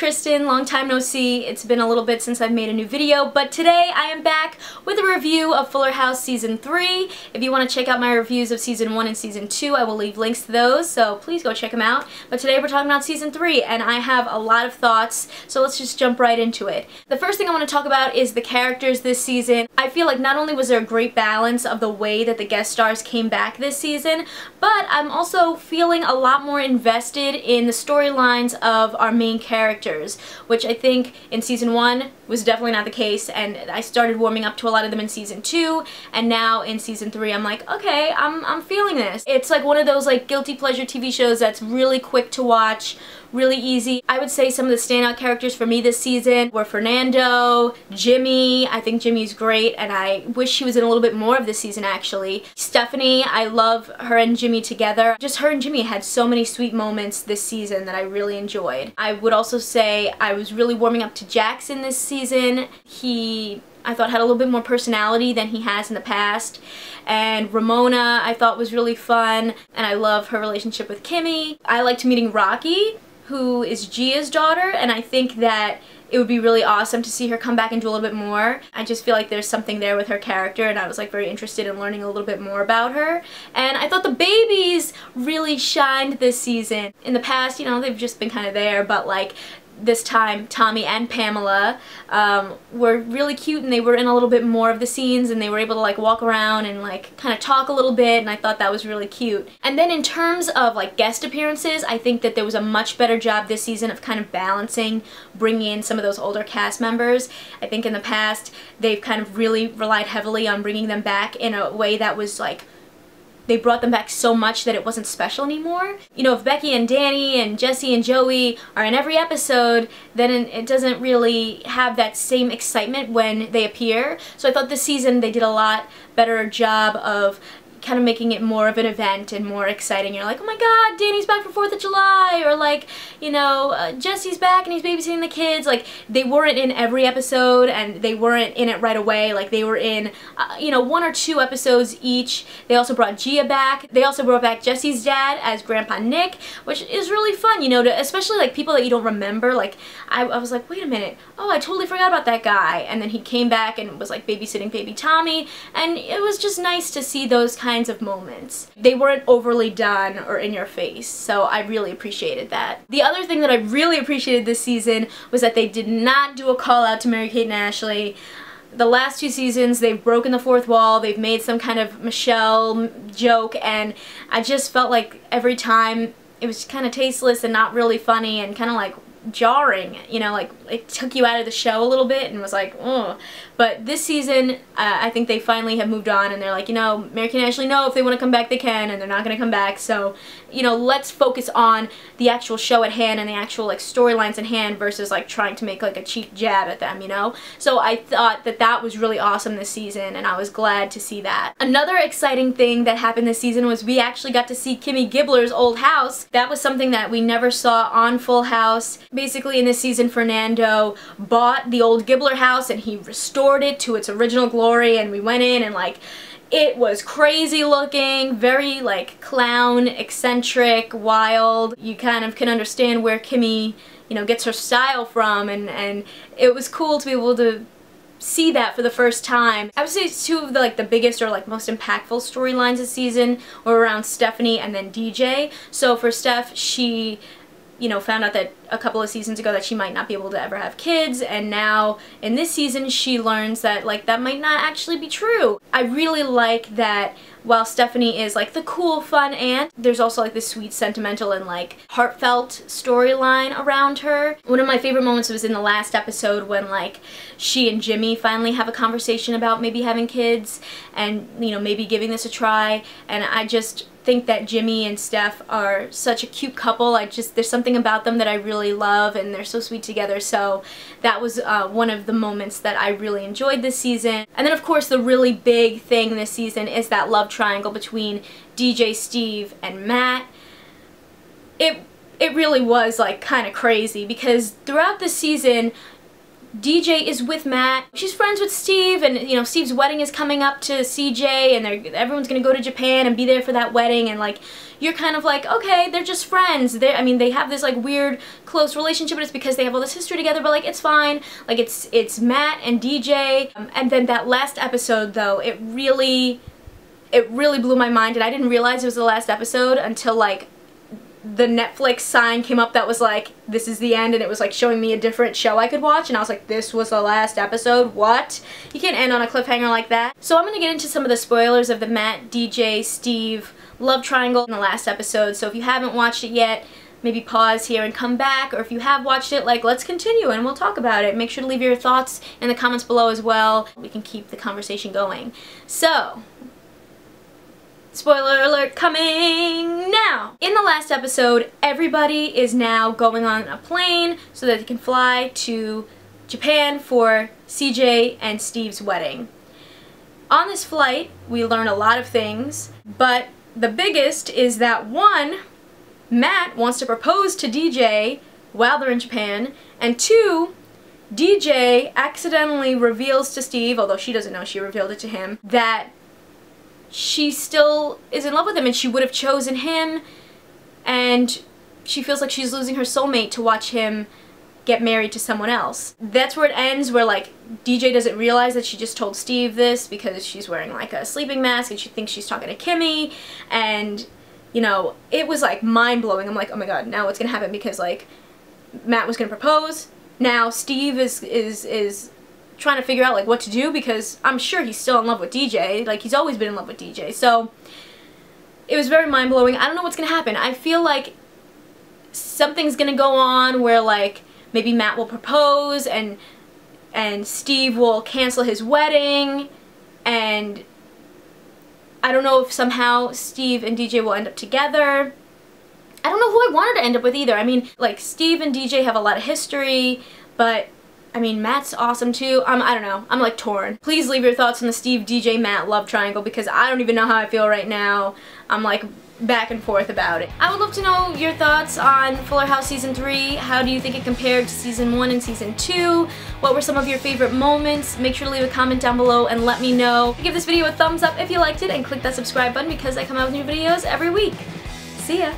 Kristen, long time no see. It's been a little bit since I've made a new video, but today I am back with a review of Fuller House Season 3. If you want to check out my reviews of Season 1 and Season 2, I will leave links to those, so please go check them out. But today we're talking about Season 3, and I have a lot of thoughts, so let's just jump right into it. The first thing I want to talk about is the characters this season. I feel like not only was there a great balance of the way that the guest stars came back this season, but I'm also feeling a lot more invested in the storylines of our main characters, which I think in Season 1 was definitely not the case, and I started warming up to a lot of them in Season 2, and now in Season 3 I'm like, okay, I'm feeling this. It's like one of those like guilty pleasure TV shows that's really quick to watch, really easy. I would say some of the standout characters for me this season were Fernando, Jimmy. I think Jimmy's great, and I wish she was in a little bit more of this season actually. Stephanie, I love her and Jimmy together. Just her and Jimmy had so many sweet moments this season that I really enjoyed. I would also say I was really warming up to Jackson this season. I thought had a little bit more personality than he has in the past. And Ramona I thought was really fun, and I love her relationship with Kimmy. I liked meeting Rocky, who is Gia's daughter, and I think that it would be really awesome to see her come back and do a little bit more. I just feel like there's something there with her character, and I was like very interested in learning a little bit more about her. And I thought the babies really shined this season. In the past, you know, they've just been kind of there, but like this time Tommy and Pamela were really cute, and they were in a little bit more of the scenes, and they were able to like walk around and like kind of talk a little bit, and I thought that was really cute. And then in terms of like guest appearances, I think that there was a much better job this season of kind of balancing, bringing in some of those older cast members. I think in the past they've kind of really relied heavily on bringing them back in a way that was like, they brought them back so much that it wasn't special anymore. You know, if Becky and Danny and Jesse and Joey are in every episode, then it doesn't really have that same excitement when they appear. So I thought this season they did a lot better job of kind of making it more of an event and more exciting. You're like, oh my god, Danny's back for 4th of July, or like, you know, Jesse's back and he's babysitting the kids. Like, they weren't in every episode, and they weren't in it right away. Like, they were in, you know, 1 or 2 episodes each. They also brought Gia back. They also brought back Jesse's dad as Grandpa Nick, which is really fun, you know, to, especially like people that you don't remember. Like, I was like, wait a minute, oh, I totally forgot about that guy. And then he came back and was like babysitting baby Tommy, and it was just nice to see those kinds of moments. They weren't overly done or in your face, so I really appreciated that. The other thing that I really appreciated this season was that they did not do a call out to Mary-Kate and Ashley. The last 2 seasons, they've broken the 4th wall, they've made some kind of Michelle joke, and I just felt like every time it was kind of tasteless and not really funny and kind of like jarring, you know, like it took you out of the show a little bit and was like, oh. But this season, I think they finally have moved on, and they're like, you know, Mary-Kate and Ashley know if they want to come back they can, and they're not going to come back, so, you know, let's focus on the actual show at hand and the actual like storylines in hand versus like trying to make like a cheap jab at them, you know? So I thought that that was really awesome this season, and I was glad to see that. Another exciting thing that happened this season was we actually got to see Kimmy Gibbler's old house. That was something that we never saw on Full House. Basically in this season, Fernando bought the old Gibbler house and he restored it to its original glory, and we went in and like it was crazy looking, very like clown, eccentric, wild. You kind of can understand where Kimmy, you know, gets her style from, and it was cool to be able to see that for the first time. I would say 2 of the like the biggest or like most impactful storylines this season were around Stephanie and then DJ. So for Steph, she, you know, found out that a couple of seasons ago that she might not be able to ever have kids, and now in this season she learns that like that might not actually be true. I really like that while Stephanie is like the cool, fun aunt, there's also like this sweet, sentimental, and like heartfelt storyline around her. One of my favorite moments was in the last episode when like she and Jimmy finally have a conversation about maybe having kids and, you know, maybe giving this a try, and I just think that Jimmy and Steph are such a cute couple. There's something about them that I really love, and they're so sweet together, so that was one of the moments that I really enjoyed this season. And then of course the really big thing this season is that love triangle between DJ, Steve, and Matt. It really was like kind of crazy, because throughout the season DJ is with Matt. She's friends with Steve, and you know, Steve's wedding is coming up to CJ, and everyone's gonna go to Japan and be there for that wedding, and like, you're kind of like, okay, they're just friends. I mean, they have this like weird close relationship, but it's because they have all this history together, but like, it's fine. Like, it's Matt and DJ. And then that last episode though, it really blew my mind, and I didn't realize it was the last episode until like the Netflix sign came up that was like, this is the end, and it was like showing me a different show I could watch, and I was like, this was the last episode? What? You can't end on a cliffhanger like that. So I'm gonna get into some of the spoilers of the Matt, DJ, Steve love triangle in the last episode, so if you haven't watched it yet, maybe pause here and come back, or if you have watched it, like, let's continue and we'll talk about it. Make sure to leave your thoughts in the comments below as well. We can keep the conversation going. So, spoiler alert coming now! In the last episode, everybody is now going on a plane so that they can fly to Japan for CJ and Steve's wedding. On this flight, we learn a lot of things, but the biggest is that one, Matt wants to propose to DJ while they're in Japan, and two, DJ accidentally reveals to Steve, although she doesn't know she revealed it to him, that she still is in love with him and she would have chosen him, and she feels like she's losing her soulmate to watch him get married to someone else. That's where it ends, where like DJ doesn't realize that she just told Steve this because she's wearing like a sleeping mask and she thinks she's talking to Kimmy, and you know, it was like mind-blowing. I'm like, oh my god, now what's gonna happen? Because like Matt was gonna propose, now Steve is trying to figure out like what to do, because I'm sure he's still in love with DJ, like he's always been in love with DJ. So it was very mind-blowing. I don't know what's gonna happen. I feel like something's gonna go on where like maybe Matt will propose and Steve will cancel his wedding, and I don't know if somehow Steve and DJ will end up together. I don't know who I wanted to end up with either. I mean, like, Steve and DJ have a lot of history, but I mean, Matt's awesome too. I don't know. I'm like torn. Please leave your thoughts on the Steve, DJ, Matt love triangle, because I don't even know how I feel right now. I'm like back and forth about it. I would love to know your thoughts on Fuller House Season 3. How do you think it compared to Season 1 and Season 2? What were some of your favorite moments? Make sure to leave a comment down below and let me know. Give this video a thumbs up if you liked it, and click that subscribe button because I come out with new videos every week. See ya!